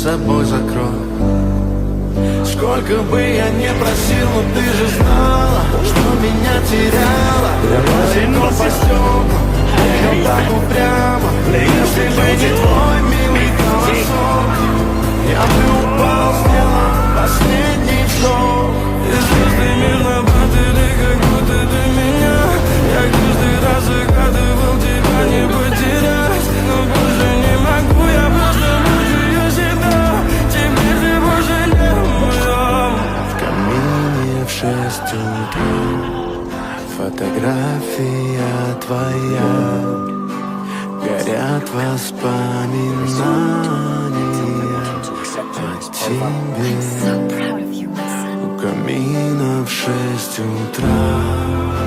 собой закрой. Сколько бы я не просил, но ты же знала, что меня теряла. Я по стеклам, ехал так упрямо. Если бы не твой милый голосок, я бы упал, сделал последний вздох. И звезды мирноваты, как будто ты меня. Я каждый раз загадывал тебя не потерять, но больше не могу, я просто мучаю себя. Теперь ты больше не моя. В камине в 6 утра фотография твоя. Горят воспоминания о тебе. У камина в 6 утра.